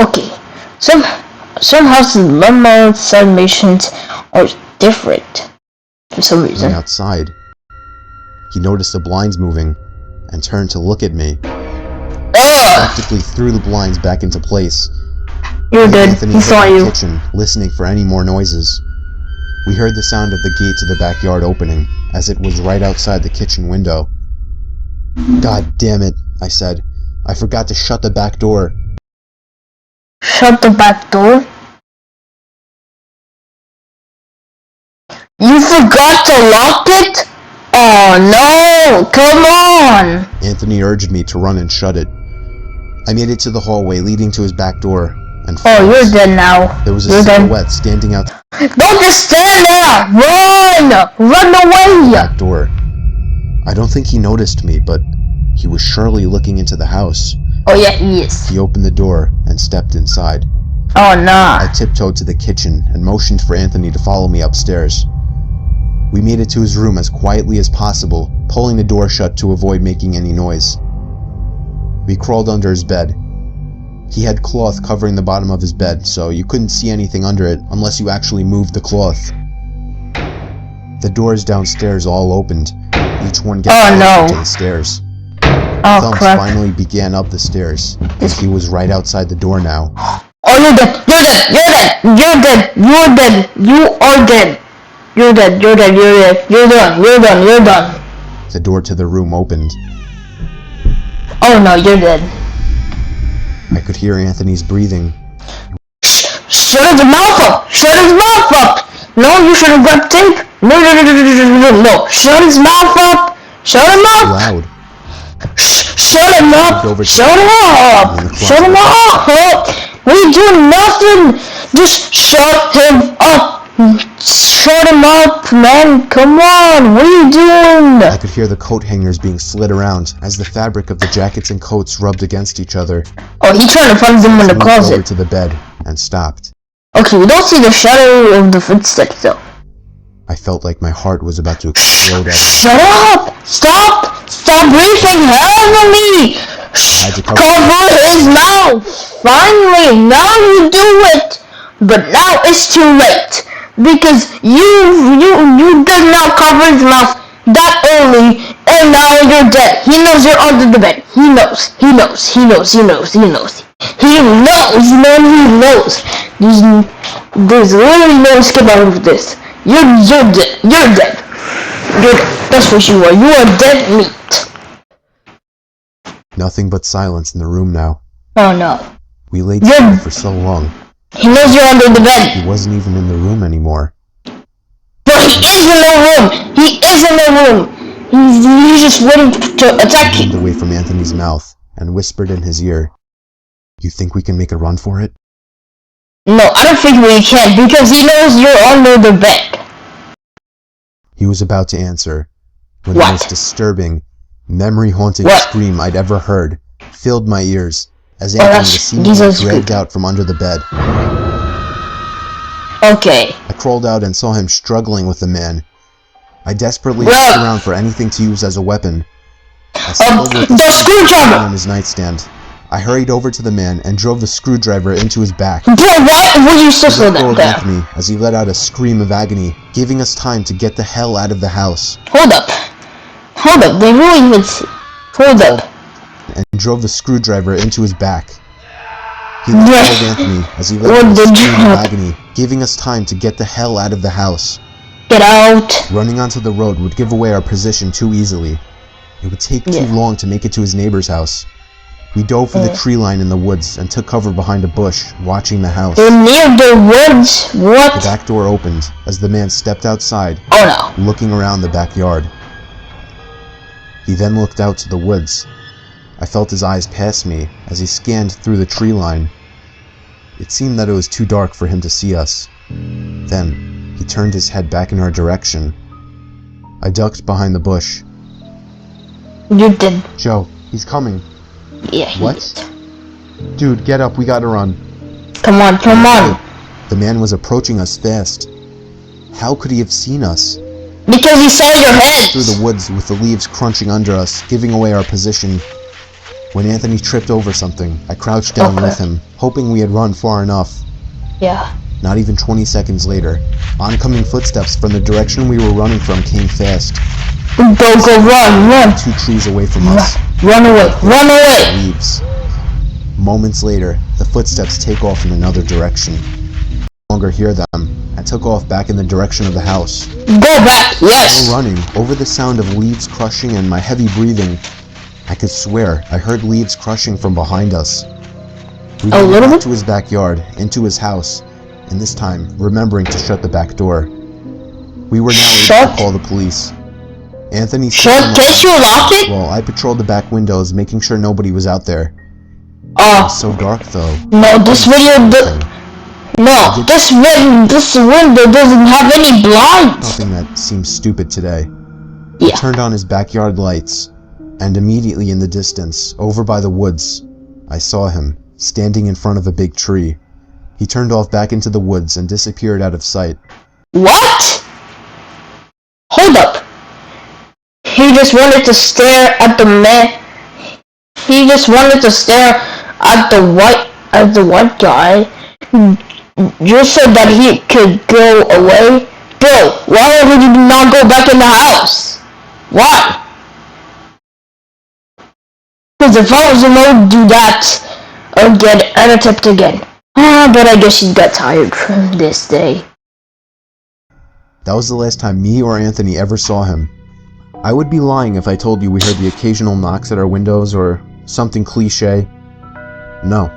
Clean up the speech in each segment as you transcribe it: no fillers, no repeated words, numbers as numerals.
Okay, some houses' LlamaArts animations are different for some reason. Outside, he noticed the blinds moving and turned to look at me. Practically threw the blinds back into place. You're dead. Anthony He saw you. in the kitchen, listening for any more noises. We heard the sound of the gate to the backyard opening, as it was right outside the kitchen window. God damn it, I said. I forgot to shut the back door. Shut the back door? You forgot to lock it? Oh no, come on! Anthony urged me to run and shut it. I made it to the hallway leading to his back door, and Oh, you're dead now. There was a silhouette standing out Don't just stand there! Run! Run away! Back door. I don't think he noticed me, but he was surely looking into the house. Oh yeah, he is. He opened the door and stepped inside. Oh nah. I tiptoed to the kitchen and motioned for Anthony to follow me upstairs. We made it to his room as quietly as possible, pulling the door shut to avoid making any noise. We crawled under his bed. He had cloth covering the bottom of his bed, so you couldn't see anything under it unless you actually moved the cloth. The doors downstairs all opened, each one getting closer to the stairs. Thumps finally began up the stairs, and he was right outside the door now. Oh, you're dead! You're dead! You're dead! You are dead! You're dead! You're dead! You're dead! You're done! You're done! You're done! The door to the room opened. Oh no, you're dead. I could hear Anthony's breathing. Shut his mouth up! Shut his mouth up! No, you should have grabbed tape! No! Shut his mouth up! Shut him up! Loud. Shut him up! Shut him up! Shut him up! We do nothing! Just shut him up! Shut him up, man! Come on! What are you doing? I could hear the coat hangers being slid around as the fabric of the jackets and coats rubbed against each other. Oh, he tried to find them in the closet. Over to the bed and stopped. Okay, we don't see the shadow of the footsteps though. I felt like my heart was about to explode. Shut up! Stop! Stop breathing heavily! Cover his mouth! Finally, now you do it! But now it's too late. Because you did not cover his mouth that early, and now you're dead. He knows you're under the bed. He knows, man, he knows. There's literally no escape out of this. You're dead. That's what you are. You are dead meat. Nothing but silence in the room now. Oh no. We laid still for so long. He knows you're under the bed. He wasn't even in the room anymore. But he is in the room! He is in the room! He's just waiting to attack you. He moved away from Anthony's mouth and whispered in his ear, "You think we can make a run for it?" No, I don't think we can, because he knows you're under the bed. He was about to answer when the most disturbing, memory-haunting scream I'd ever heard filled my ears as Anthony was seemingly dragged out from under the bed. Okay. I crawled out and saw him struggling with the man. I desperately looked around for anything to use as a weapon. The screwdriver! On his nightstand. I hurried over to the man and drove the screwdriver into his back. Bro, why were you so slow with me as he let out a scream of agony, giving us time to get the hell out of the house. Hold up, they really even see. Hold up. And drove the screwdriver into his back. He killed Anthony as he let out a scream of agony, giving us time to get the hell out of the house. Get out. Running onto the road would give away our position too easily. It would take too long to make it to his neighbor's house. We dove for the tree line in the woods and took cover behind a bush, watching the house. You're near the woods? What? The back door opened as the man stepped outside, looking around the backyard. He then looked out to the woods. I felt his eyes pass me as he scanned through the tree line. It seemed that it was too dark for him to see us. Then, he turned his head back in our direction. I ducked behind the bush. You did. Joe, he's coming. Yeah, What? Dude, get up, we gotta run. Come on. The man was approaching us fast. How could he have seen us? Because he saw your head! Through the woods with the leaves crunching under us, giving away our position. When Anthony tripped over something, I crouched down with him, hoping we had run far enough. Yeah. Not even 20 seconds later, oncoming footsteps from the direction we were running from came fast. Go, run! 2 trees away from us. Run away! Leaves. Moments later, the footsteps take off in another direction. No longer hear them. I took off back in the direction of the house. Go back, yes! While running, over the sound of leaves crushing and my heavy breathing, I could swear I heard leaves crushing from behind us. We went back to his backyard, into his house, and this time, remembering to shut the back door. We were now able to call the police. Anthony can't you lock it? Well, I patrolled the back windows, making sure nobody was out there. It was so dark, though. No, this window doesn't have any blinds. Something that seems stupid today. Yeah. He turned on his backyard lights, and immediately in the distance, over by the woods, I saw him, standing in front of a big tree. He turned off back into the woods and disappeared out of sight. What? Hold up. He just wanted to stare at the man. He just wanted to stare at the white guy, just so that he could go away. Bro, why would you not go back in the house? Why? Because if I was alone, do that again and attempt again. But I guess she got tired from this day. That was the last time me or Anthony ever saw him. I would be lying if I told you we heard the occasional knocks at our windows or something cliche. No,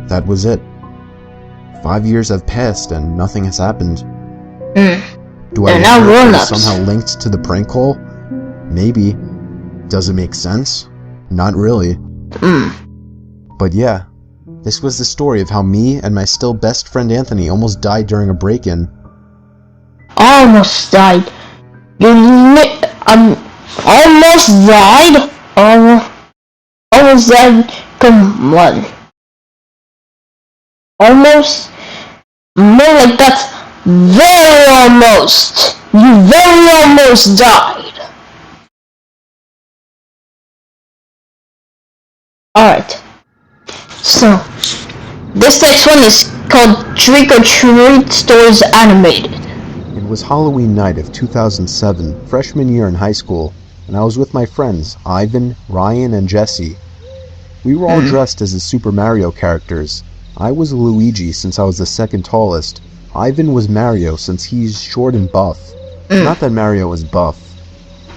that was it. 5 years have passed and nothing has happened. Do I wonder if it's somehow linked to the prank call? Maybe. Does it make sense? Not really. But yeah, this was the story of how me and my still best friend Anthony almost died during a break-in. Almost died. Almost died? Almost died? Come on. Almost? More like that's very almost. You very almost died. Alright. So, this next one is called Trick or Treat Stories Animated. It was Halloween night of 2007, freshman year in high school, and I was with my friends, Ivan, Ryan, and Jesse. We were all dressed as the Super Mario characters. I was Luigi since I was the second tallest. Ivan was Mario since he's short and buff. Not that Mario was buff.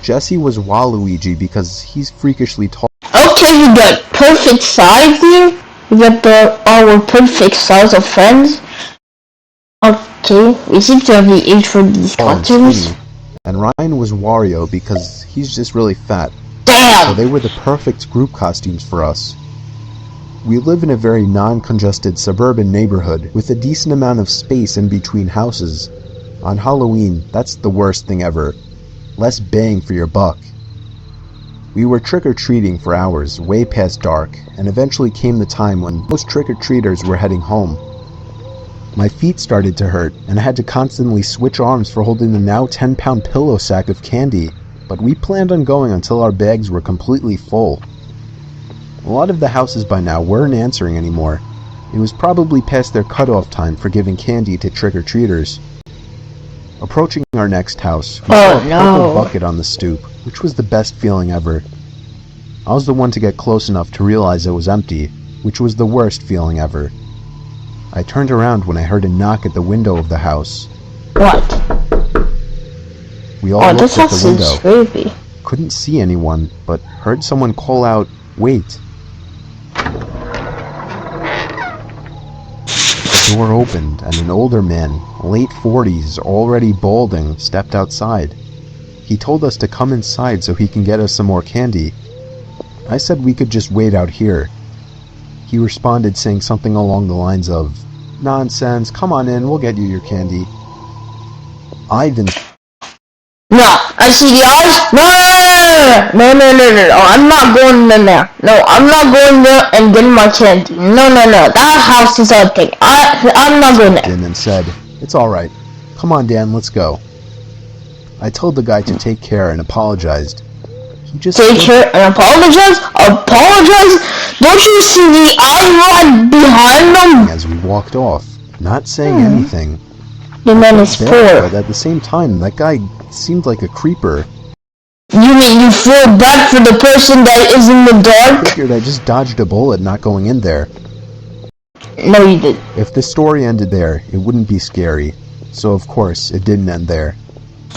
Jesse was Waluigi because he's freakishly tall. Okay, you got perfect size here. You got our perfect size of friends. Okay, we seem to have the age for these cartoons. And Ryan was Wario because he's just really fat. Damn! So they were the perfect group costumes for us. We live in a very non-congested suburban neighborhood with a decent amount of space in between houses. On Halloween, that's the worst thing ever. Less bang for your buck. We were trick-or-treating for hours, way past dark, and eventually came the time when most trick-or-treaters were heading home. My feet started to hurt, and I had to constantly switch arms for holding the now 10-pound pillow sack of candy, but we planned on going until our bags were completely full. A lot of the houses by now weren't answering anymore. It was probably past their cutoff time for giving candy to trick-or-treaters. Approaching our next house, we saw a purple bucket on the stoop, which was the best feeling ever. I was the one to get close enough to realize it was empty, which was the worst feeling ever. I turned around when I heard a knock at the window of the house. What? We all looked at the window. Creepy. Couldn't see anyone, but heard someone call out, "Wait." The door opened and an older man, late 40s, already balding, stepped outside. He told us to come inside so he can get us some more candy. I said we could just wait out here. He responded saying something along the lines of, "Nonsense, come on in, we'll get you your candy." Ivan... No, I see the eyes. No, I'm not going in there. No, I'm not going there and getting my candy. No, that house is empty. I'm not going there. And then said, "It's alright. Come on, Dan, let's go." I told the guy to take care and apologized. He just take care and apologize? Don't you see the eye right behind them? As we walked off, not saying anything. The man is poor. But at the same time, that guy seemed like a creeper. You mean you feel bad for the person that is in the dark? I figured I just dodged a bullet not going in there. No, you didn't. If the story ended there, it wouldn't be scary. So of course, it didn't end there.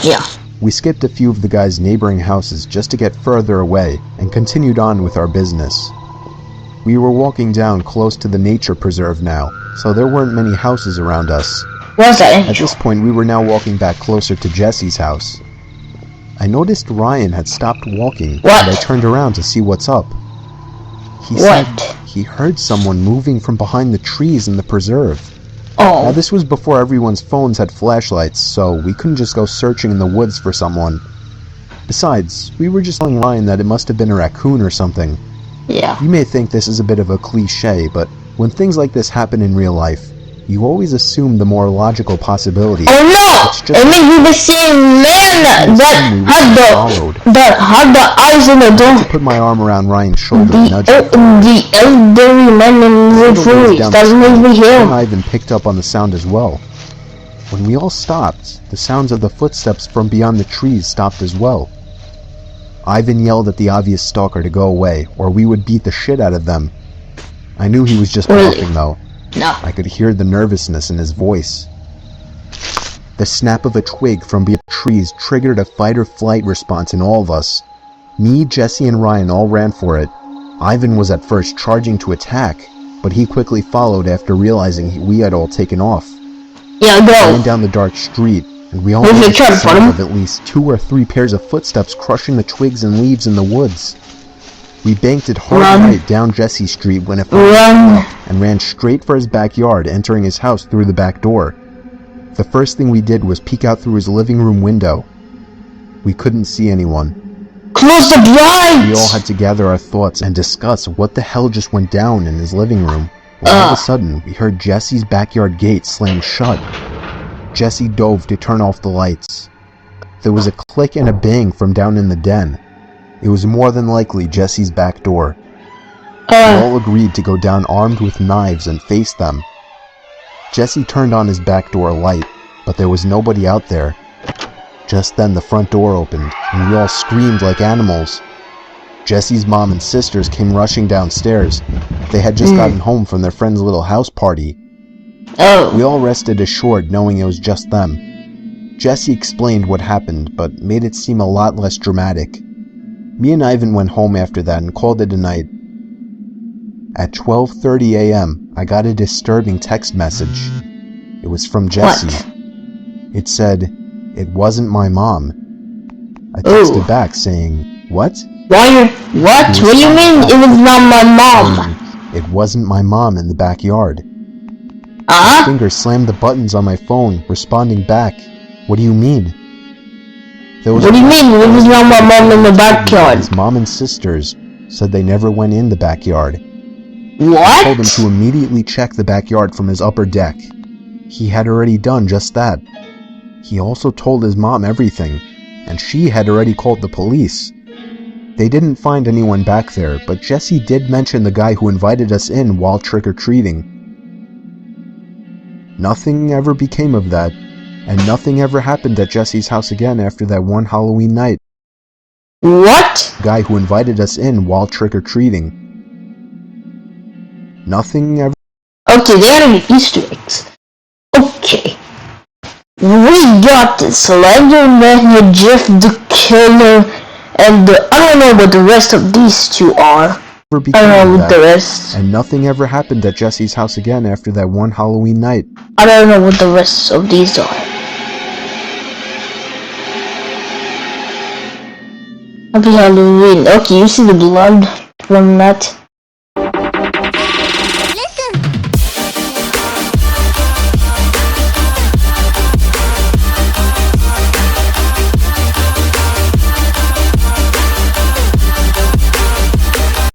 Yeah. We skipped a few of the guy's neighboring houses just to get further away and continued on with our business. We were walking down close to the nature preserve now, so there weren't many houses around us. What's that? At this point, we were now walking back closer to Jesse's house. I noticed Ryan had stopped walking, and I turned around to see what's up. He said he heard someone moving from behind the trees in the preserve. Oh. Now this was before everyone's phones had flashlights, so we couldn't just go searching in the woods for someone. Besides, we were just telling Ryan that it must have been a raccoon or something. Yeah. You may think this is a bit of a cliche, but when things like this happen in real life, you always assume the more logical possibility. Oh no! It may be the same man that had the eyes in the door. I put my arm around Ryan's shoulder and nudged him. The elderly man in the trees. That may be him. Ivan picked up on the sound as well. When we all stopped, the sounds of the footsteps from beyond the trees stopped as well. Ivan yelled at the obvious stalker to go away, or we would beat the shit out of them. I knew he was just bluffing though. No. I could hear the nervousness in his voice. The snap of a twig from beyond the trees triggered a fight-or-flight response in all of us. Me, Jesse, and Ryan all ran for it. Ivan was at first charging to attack, but he quickly followed after realizing we had all taken off. Yeah, go. We ran down the dark street, and we all noticed the sound of at least 2 or 3 pairs of footsteps crushing the twigs and leaves in the woods. We banked it hard right down Jesse Street when it up and ran straight for his backyard, entering his house through the back door. The first thing we did was peek out through his living room window. We couldn't see anyone. Close the blinds! We all had to gather our thoughts and discuss what the hell just went down in his living room. All of a sudden, we heard Jesse's backyard gate slam shut. Jesse dove to turn off the lights. There was a click and a bang from down in the den. It was more than likely Jesse's back door. We all agreed to go down armed with knives and face them. Jesse turned on his back door light, but there was nobody out there. Just then the front door opened, and we all screamed like animals. Jesse's mom and sisters came rushing downstairs. They had just gotten home from their friend's little house party. We all rested assured knowing it was just them. Jesse explained what happened, but made it seem a lot less dramatic. Me and Ivan went home after that and called it a night. At 12:30 a.m., I got a disturbing text message. It was from Jesse. It said, "It wasn't my mom." I texted back saying, "What? What? What do you mean it was not my mom?" It wasn't my mom in the backyard. My fingers slammed the buttons on my phone, responding back, "What do you mean?" What do you mean it was not my mom in the backyard? His mom and sisters said they never went in the backyard. What? I told him to immediately check the backyard from his upper deck. He had already done just that. He also told his mom everything, and she had already called the police. They didn't find anyone back there, but Jesse did mention the guy who invited us in while trick-or-treating. Nothing ever became of that, and nothing ever happened at Jesse's house again after that one Halloween night. What? The guy who invited us in while trick-or-treating. Nothing ever... Okay, they are the Easter eggs. Okay. We got the Slender Man, Jeff the Killer, and I don't know what the rest of these two are. I don't know what the rest. And nothing ever happened at Jesse's house again after that one Halloween night. I don't know what the rest of these are. Happy Halloween. Okay, you see the blood from that?